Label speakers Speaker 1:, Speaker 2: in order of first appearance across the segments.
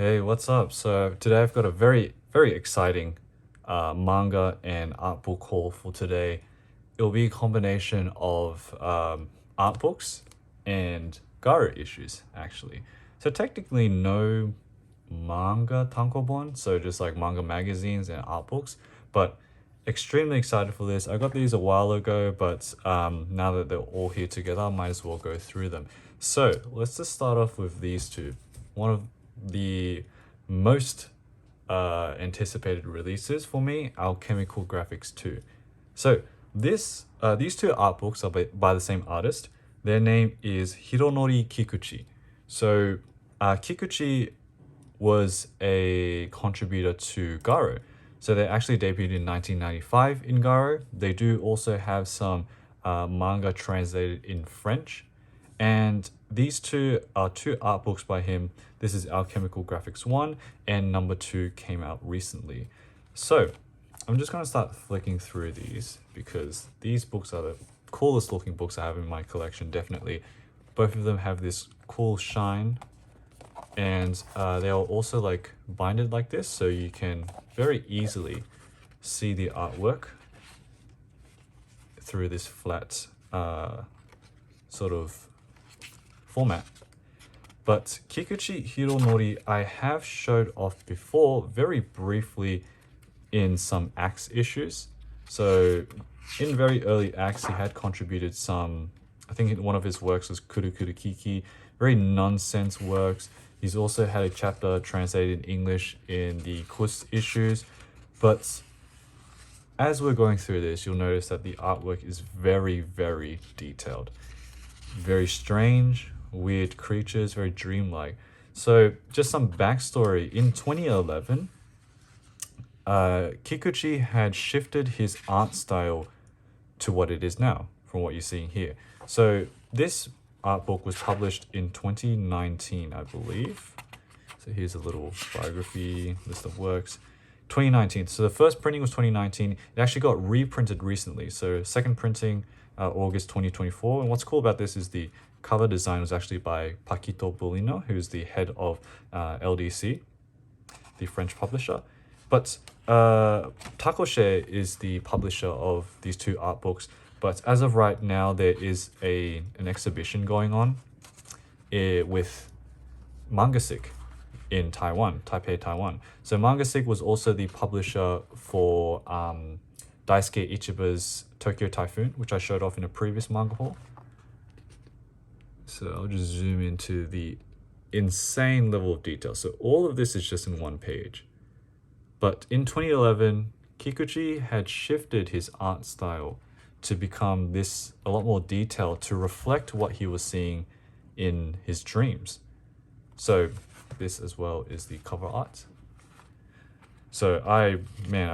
Speaker 1: Hey, what's up? So today I've got a very exciting manga and art book haul for today. It'll be a combination of art books and Garo issues, actually. So technically no manga tankobon, so just like manga magazines and art books, but extremely excited for this. I got these a while ago, but now that they're all here together, I might as well go through them. So let's just start off with these two. One of the most anticipated releases for me, Alchemical Graphics 2. So these two art books are by the same artist. Their name is Hironori Kikuchi. So Kikuchi was a contributor to Garo. So they actually debuted in 1995 in Garo. They do also have some manga translated in French. And these two are two art books by him. This is Alchemical Graphics 1 and number 2 came out recently. So I'm just going to start flicking through these because these books are the coolest looking books I have in my collection, definitely. Both of them have this cool shine, and they are also like binded like this, so you can very easily see the artwork through this flat sort of format. But Kikuchi Hironori I have showed off before very briefly in some Axe issues. So in very early Axe he had contributed some, I think one of his works was Kuru Kuru Kiki, very nonsense works. He's also had a chapter translated in English in the Kus issues. But as we're going through this, you'll notice that the artwork is very detailed. Very strange, weird creatures, very dreamlike. So just some backstory. In 2011, Kikuchi had shifted his art style to what it is now, from what you're seeing here. So this art book was published in 2019, I believe. So here's a little biography, list of works. 2019. So the first printing was 2019. It actually got reprinted recently. So second printing, August 2024. And what's cool about this is the cover design was actually by Paquito Bolino, who's the head of LDC, the French publisher. But Takoshe is the publisher of these two art books. But as of right now, there is an exhibition going on with Mangasick in Taiwan, Taipei, Taiwan. So Mangasick was also the publisher for Daisuke Ichiba's Tokyo Typhoon, which I showed off in a previous manga haul. So I'll just zoom into the insane level of detail. So all of this is just in one page. But in 2011, Kikuchi had shifted his art style to become this a lot more detailed to reflect what he was seeing in his dreams. So this as well is the cover art. So I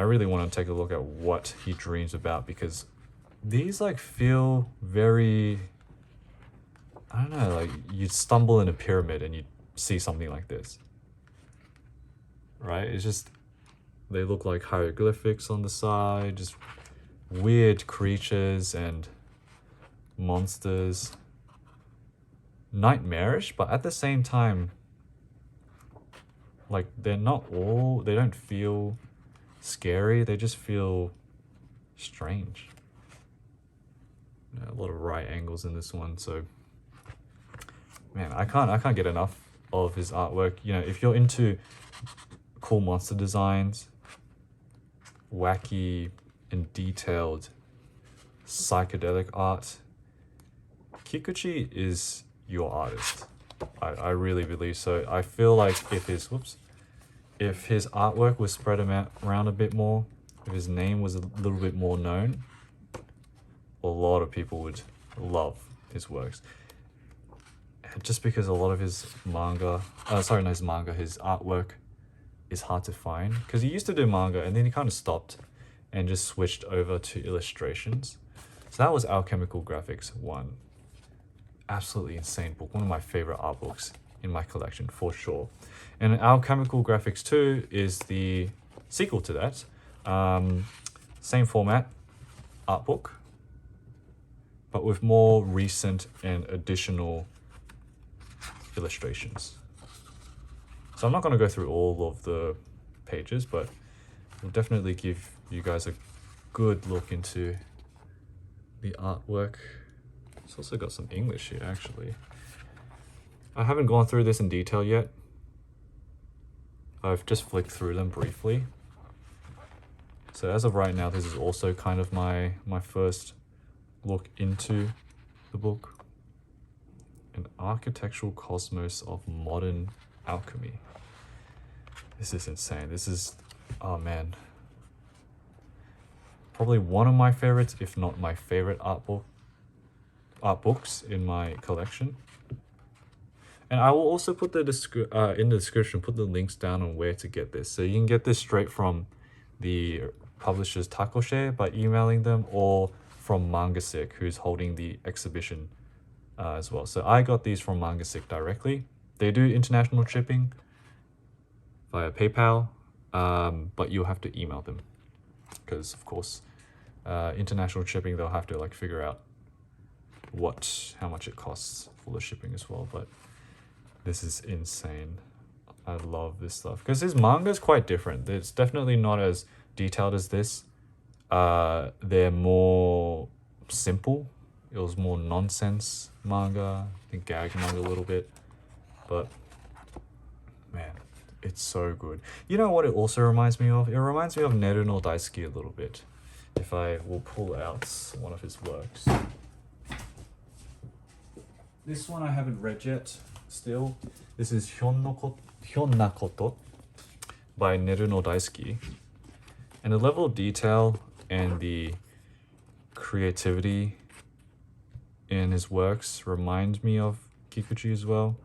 Speaker 1: really want to take a look at what he dreams about, because these like feel very, I don't know, like you'd stumble in a pyramid and you'd see something like this, right? It's just, they look like hieroglyphics on the side, just weird creatures and monsters. Nightmarish, but at the same time, like they don't feel scary, they just feel strange. A lot of right angles in this one, so man, I can't get enough of his artwork. You know, if you're into cool monster designs, wacky and detailed psychedelic art, Kikuchi is your artist. I really believe so. I feel like if his artwork was spread around a bit more, if his name was a little bit more known, a lot of people would love his works. Just because a lot of his manga, his artwork is hard to find, because he used to do manga and then he kind of stopped and just switched over to illustrations. So that was Alchemical Graphics 1. Absolutely insane book, one of my favorite art books in my collection for sure. And Alchemical Graphics 2 is the sequel to that. Same format, art book, but with more recent and additional illustrations. So I'm not going to go through all of the pages, but we'll definitely give you guys a good look into the artwork. It's also got some English here, actually. I haven't gone through this in detail yet. I've just flicked through them briefly. So as of right now, this is also kind of my first look into the book. An architectural cosmos of modern alchemy. This is insane. This is, oh man, probably one of my favorites, if not my favorite art books in my collection. And I will also put the in the description, put the links down on where to get this. So you can get this straight from the publishers Takoshe by emailing them, or from Mangasick, who's holding the exhibition as well. So I got these from Mangasick directly. They do international shipping via PayPal, but you'll have to email them because, of course, international shipping, they'll have to like figure out how much it costs for the shipping as well. But this is insane. I love this stuff because his manga is quite different. It's definitely not as detailed as this. They're more simple. It was more nonsense manga, I think gag manga a little bit, but man, it's so good. You know what it also reminds me of? It reminds me of Neru no Daisuki a little bit. If I will pull out one of his works. This one I haven't read yet, still. This is Hyonnakoto by Neru no Daisuki. And the level of detail and the creativity in his works reminds me of Kikuchi as well.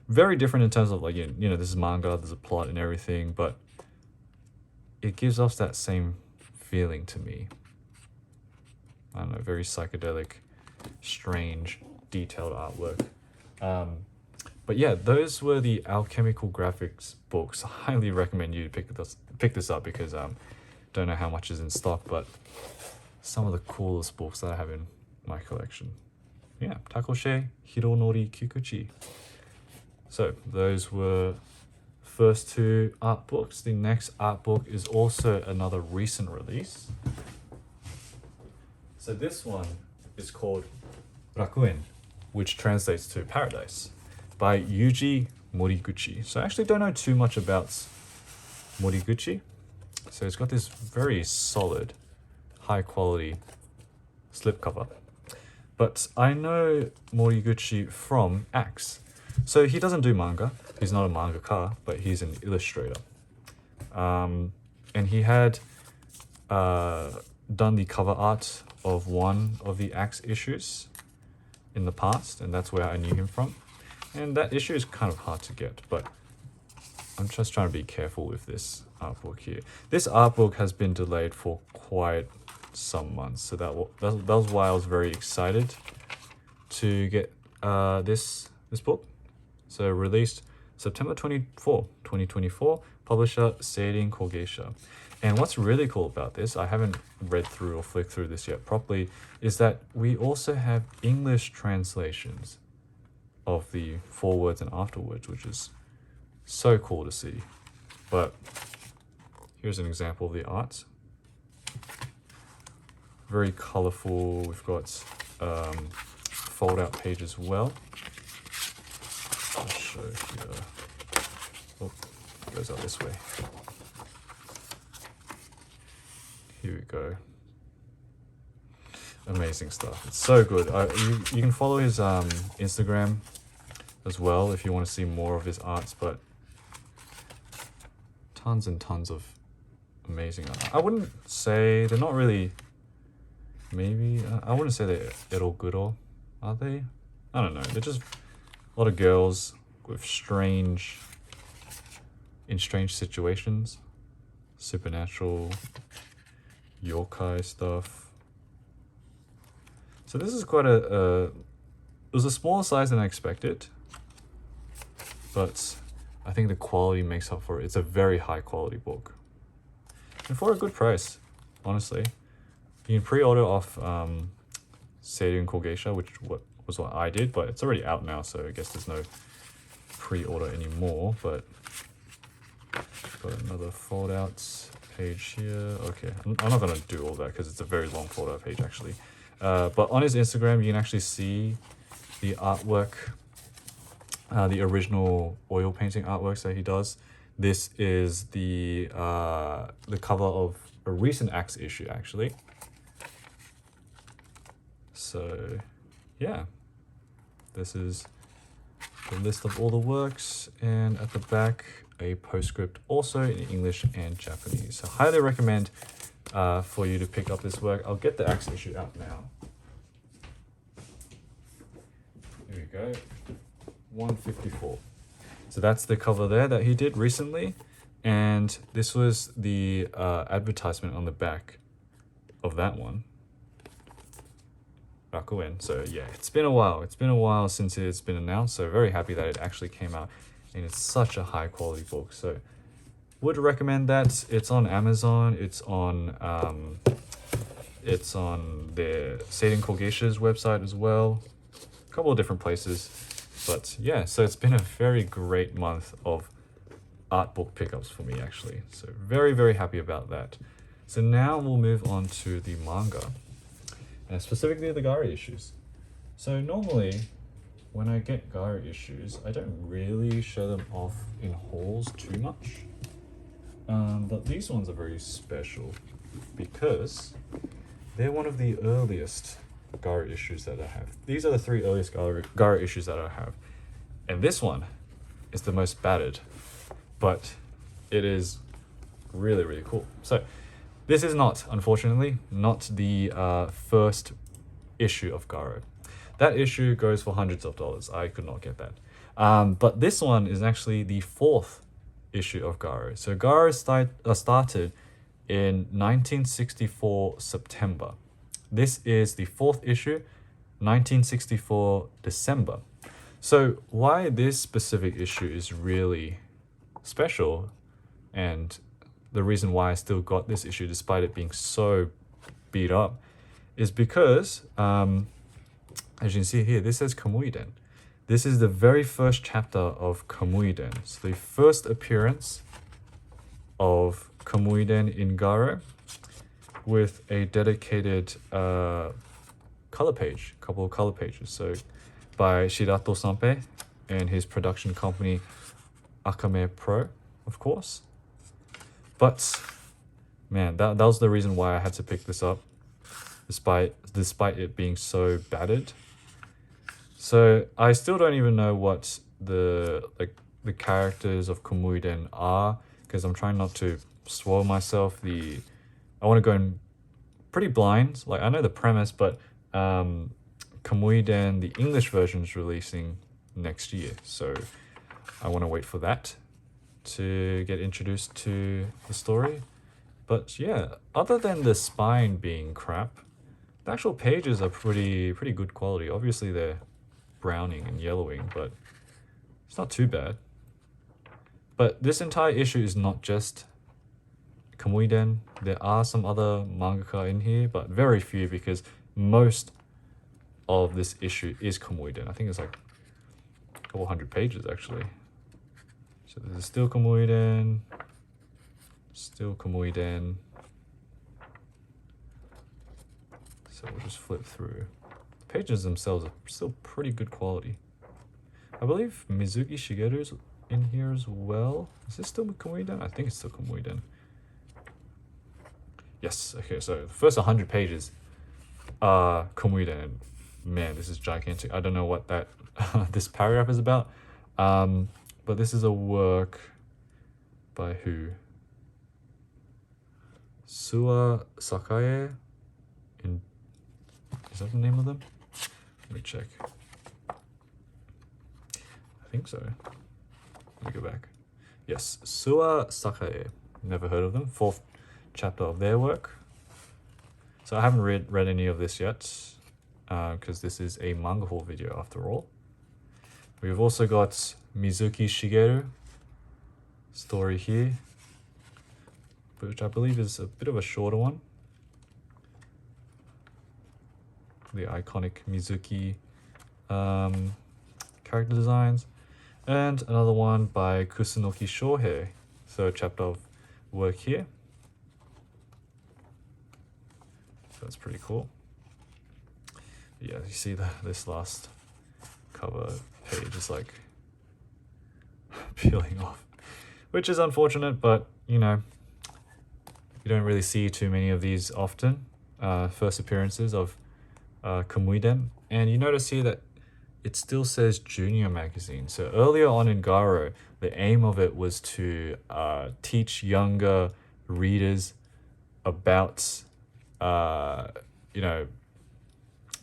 Speaker 1: Very different in terms of like, you know, this is manga, there's a plot and everything, but it gives off that same feeling to me. I don't know, very psychedelic, strange, detailed artwork. But yeah, those were the Alchemical Graphics books. I highly recommend you pick this up because don't know how much is in stock, but some of the coolest books that I have in my collection. Yeah, Takoshe Hironori Kikuchi. So those were first two art books. The next art book is also another recent release. So this one is called Rakuen, which translates to Paradise, by Yuji Moriguchi. So I actually don't know too much about Moriguchi. So it's got this very solid, high quality slipcover. But I know Moriguchi from Axe. So he doesn't do manga. He's not a mangaka, but he's an illustrator. And he had done the cover art of one of the Axe issues in the past, and that's where I knew him from. And that issue is kind of hard to get, but I'm just trying to be careful with this art book here. This art book has been delayed for quite some months, so that was why I was very excited to get this book. So released September 24, 2024, publisher Seirin Kogeisha. And what's really cool about this, I haven't read through or flicked through this yet properly, is that we also have English translations of the forewords and afterwords, which is so cool to see. But here's an example of the art. Very colorful. We've got fold out page as well. I'll show here. Oh, it goes out this way. Here we go. Amazing stuff. It's so good. You can follow his Instagram as well if you want to see more of his arts, but tons and tons of amazing art. I wouldn't say they're not really, maybe, I wouldn't say they're eroguro, are they? I don't know. They're just a lot of girls with strange situations, supernatural, yokai stuff. So this is quite it was a smaller size than I expected, but I think the quality makes up for it. It's a very high quality book. And for a good price, honestly. You can pre-order off Seirin Kogeisha, which was what I did, but it's already out now, so I guess there's no pre-order anymore. But got another fold out page here. Okay, I'm not gonna do all that because it's a very long fold out page actually. But on his Instagram, you can actually see the artwork, the original oil painting artworks that he does. This is the cover of a recent Axe issue actually. So yeah, this is the list of all the works, and at the back a postscript also in English and Japanese. So highly recommend for you to pick up this work. I'll get the Axe issue out now. Here we go, 154. So that's the cover there that he did recently, and this was the advertisement on the back of that one. Rakuen. So yeah, it's been a while. It's been a while since it's been announced, so very happy that it actually came out, and it's such a high quality book. So would recommend that. It's on Amazon. It's on their Seiden Kogeisha's website as well. A couple of different places. But yeah, so it's been a very great month of art book pickups for me actually. So very, very happy about that. So now we'll move on to the manga, and specifically the Garo issues. So normally when I get Garo issues, I don't really show them off in hauls too much. But these ones are very special because they're one of the earliest Garo issues that I have. These are the 3 earliest Garo issues that I have. And this one is the most battered, but it is really, really cool. So this is not, unfortunately, not the first issue of Garo. That issue goes for hundreds of dollars. I could not get that. But this one is actually the 4th issue of Garo. So Garo started in 1964 September. This is the 4th issue, 1964 December. So why this specific issue is really special, and the reason why I still got this issue despite it being so beat up, is because, as you can see here, this says Kamuiden. This is the very first chapter of Kamuiden. So the first appearance of Kamuiden in Garo, with a dedicated color page, a couple of color pages. So by Shirato Sanpei and his production company Akame Pro, of course. But man, that was the reason why I had to pick this up, despite it being so battered. So I still don't even know what the characters of Kamuiden are, because I'm trying not to spoil myself. I want to go in pretty blind. Like, I know the premise, but Kamuiden, the English version, is releasing next year. So I want to wait for that to get introduced to the story. But yeah, other than the spine being crap, the actual pages are pretty good quality. Obviously they're browning and yellowing, but it's not too bad. But this entire issue is not just Kamuiden. There are some other mangaka in here, but very few, because most of this issue is Kamuiden. I think it's like a couple hundred pages actually. So this is still Kamuiden, still Kamuiden. So we'll just flip through. The pages themselves are still pretty good quality. I believe Mizuki Shigeru's in here as well. Is this still Kamuiden? I think it's still Kamuiden. Yes, okay, so the first 100 pages are Kamuiden, and man, this is gigantic. I don't know what that this paragraph is about, but this is a work by who? Suwa Sakae. Is that the name of them? Let me check. I think so. Let me go back. Yes, Suwa Sakae. Never heard of them. 4th chapter of their work. So I haven't read any of this yet, because this is a manga haul video after all. We've also got Mizuki Shigeru story here, which I believe is a bit of a shorter one. The iconic Mizuki character designs. And another one by Kusunoki Shohei, third chapter of work here. So that's pretty cool. Yeah, you see this last cover page is like peeling off, which is unfortunate, but you know, you don't really see too many of these often. First appearances of Komuiden, and you notice here that it still says junior magazine. So earlier on in Garo, the aim of it was to teach younger readers about, you know,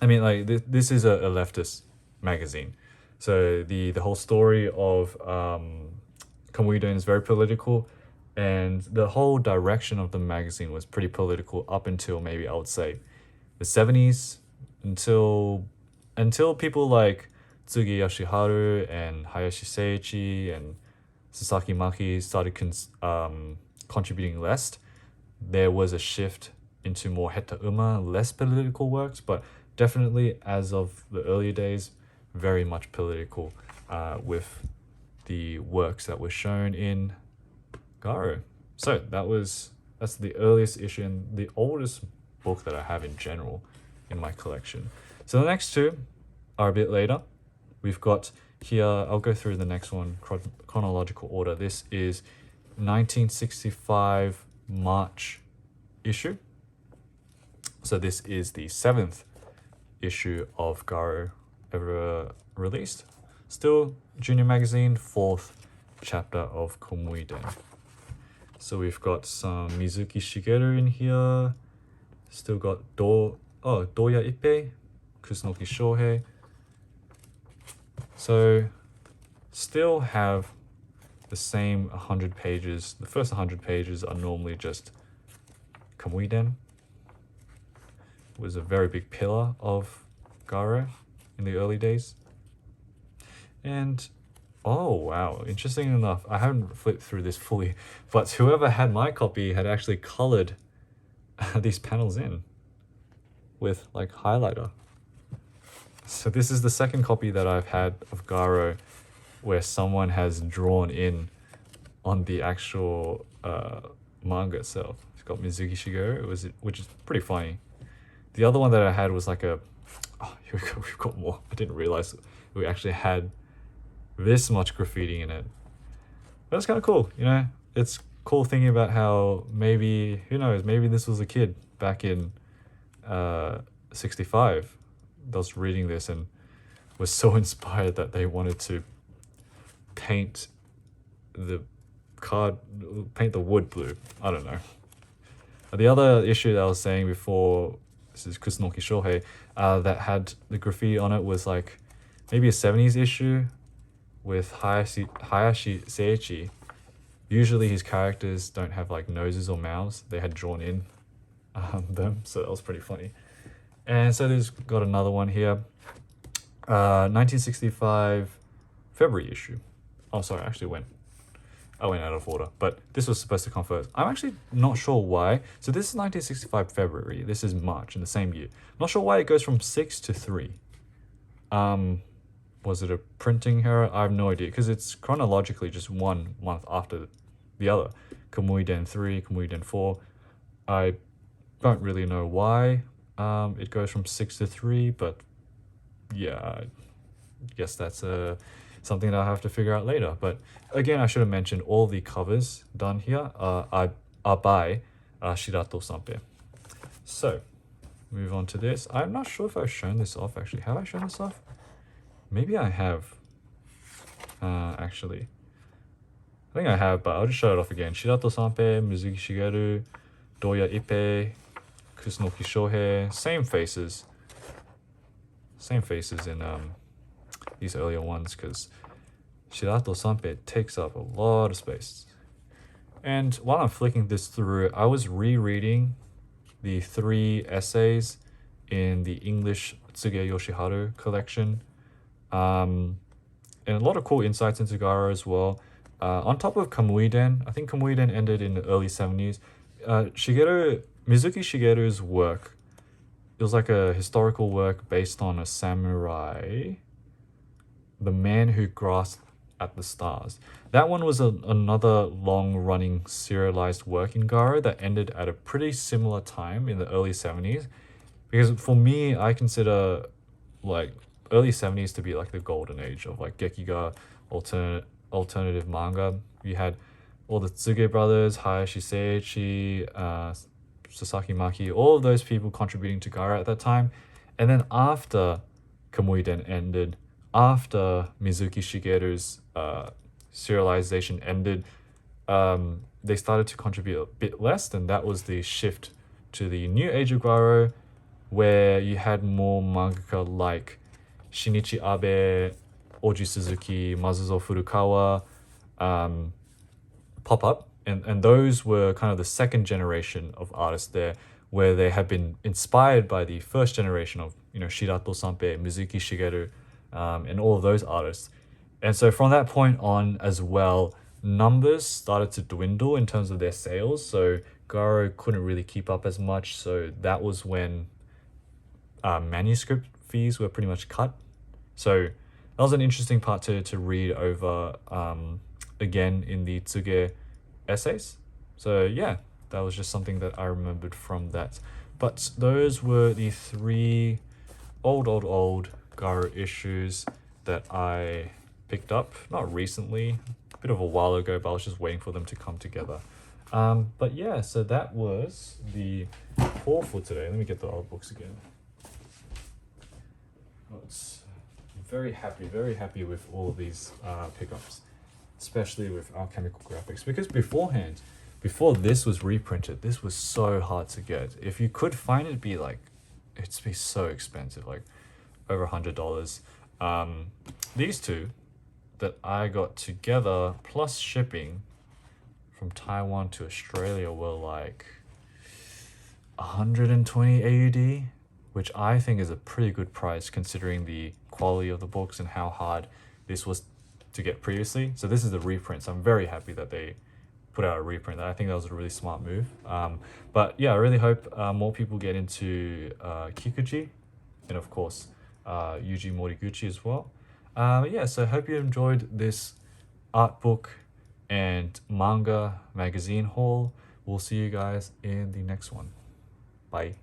Speaker 1: I mean, like this is a leftist magazine. So the whole story of Komuiden is very political, and the whole direction of the magazine was pretty political up until maybe I would say the 70s, until people like Tsugi Yoshiharu and Hayashi Seiichi and Sasaki Maki started contributing less. There was a shift into more heta-uma, less political works, but definitely as of the earlier days, very much political with the works that were shown in Garo. So that's the earliest issue and the oldest book that I have in general in my collection. So the next two are a bit later. We've got here, I'll go through the next one chronological order. This is 1965 March issue. So this is the 7th issue of Garo ever released. Still junior magazine, 4th chapter of Komuiden. So we've got some Mizuki Shigeru in here. Still got Doya Ippei, Kusunoki Shohei. So still have the same 100 pages. The first 100 pages are normally just Komuiden. It was a very big pillar of Garo in the early days. And oh wow, interesting enough, I haven't flipped through this fully, but whoever had my copy had actually colored these panels in with like highlighter. So this is the second copy that I've had of Garo where someone has drawn in on the actual manga itself. It's got Mizuki Shigeru, which is pretty funny. The other one that I had was like here we go, we've got more. I didn't realize we actually had this much graffiti in it. But it's kind of cool, you know? It's cool thinking about how maybe, who knows, maybe this was a kid back in 65 that was reading this and was so inspired that they wanted to paint the wood blue. I don't know. The other issue that I was saying before, this is Kusunoki Shohei, that had the graffiti on it was like maybe a 70s issue with Hayashi Seiichi. Usually his characters don't have like noses or mouths. They had drawn in them, so that was pretty funny. And so there's got another one here. 1965 February issue. Oh, sorry, I went out of order, but this was supposed to come first. I'm actually not sure why. So this is 1965 February. This is March in the same year. Not sure why it goes from 6 to 3. Was it a printing error? I have no idea, because it's chronologically just 1 month after the other. Komuiden 3, Komuiden 4. I don't really know why it goes from 6 to 3, but yeah, I guess that's something that I'll have to figure out later. But again, I should have mentioned all the covers done here are by Shirato Sanpei. So, move on to this. I'm not sure if I've shown this off actually. Have I shown this off? Maybe I have. Actually. I think I have, but I'll just show it off again. Shirato Sanpei, Mizuki Shigeru, Doya Ippei, Kusunoki Shohei. Same faces. Same faces in these earlier ones, because Shirato Sanpei takes up a lot of space. And while I'm flicking this through, I was rereading the 3 essays in the English Tsuge Yoshiharu collection. And a lot of cool insights into Garo as well. On top of Komuiden, I think Komuiden ended in the early 70s. Mizuki Shigeru's work, it was like a historical work based on a samurai, the man who grasped at the Stars. That one was another long-running serialized work in Garo that ended at a pretty similar time in the early 70s. Because for me, I consider like early 70s to be like the golden age of like Gekiga alternative manga. You had all the Tsuge brothers, Hayashi Seiichi, Sasaki Maki, all of those people contributing to Garo at that time. And then after Kamuiden ended, after Mizuki Shigeru's serialization ended, they started to contribute a bit less, and that was the shift to the new age of Garo, where you had more mangaka like Shinichi Abe, Oji Suzuki, Mazuzo Furukawa pop up, and those were kind of the second generation of artists there, where they had been inspired by the first generation of Shirato Sanpei, Mizuki Shigeru, and all of those artists. And so from that point on as well, numbers started to dwindle in terms of their sales. So Garo couldn't really keep up as much. So that was when manuscript fees were pretty much cut. So that was an interesting part to read over again in the Tsuge essays. So yeah, that was just something that I remembered from that. But those were the 3 old Garo issues that I picked up, not recently, a bit of a while ago, but I was just waiting for them to come together. But yeah, so that was the haul for today. Let me get the art books again. Very happy with all of these pickups, especially with Alchemical Graphics, because before this was reprinted, this was so hard to get. If you could find it, it'd be so expensive, like over $100. These two that I got together plus shipping from Taiwan to Australia were like 120 AUD, which I think is a pretty good price considering the quality of the books and how hard this was to get previously. So this is the reprint, so I'm very happy that they put out a reprint. I think that was a really smart move. But yeah, I really hope more people get into Kikuchi, and of course Yuji Moriguchi as well. Yeah, so I hope you enjoyed this art book and manga magazine haul. We'll see you guys in the next one. Bye.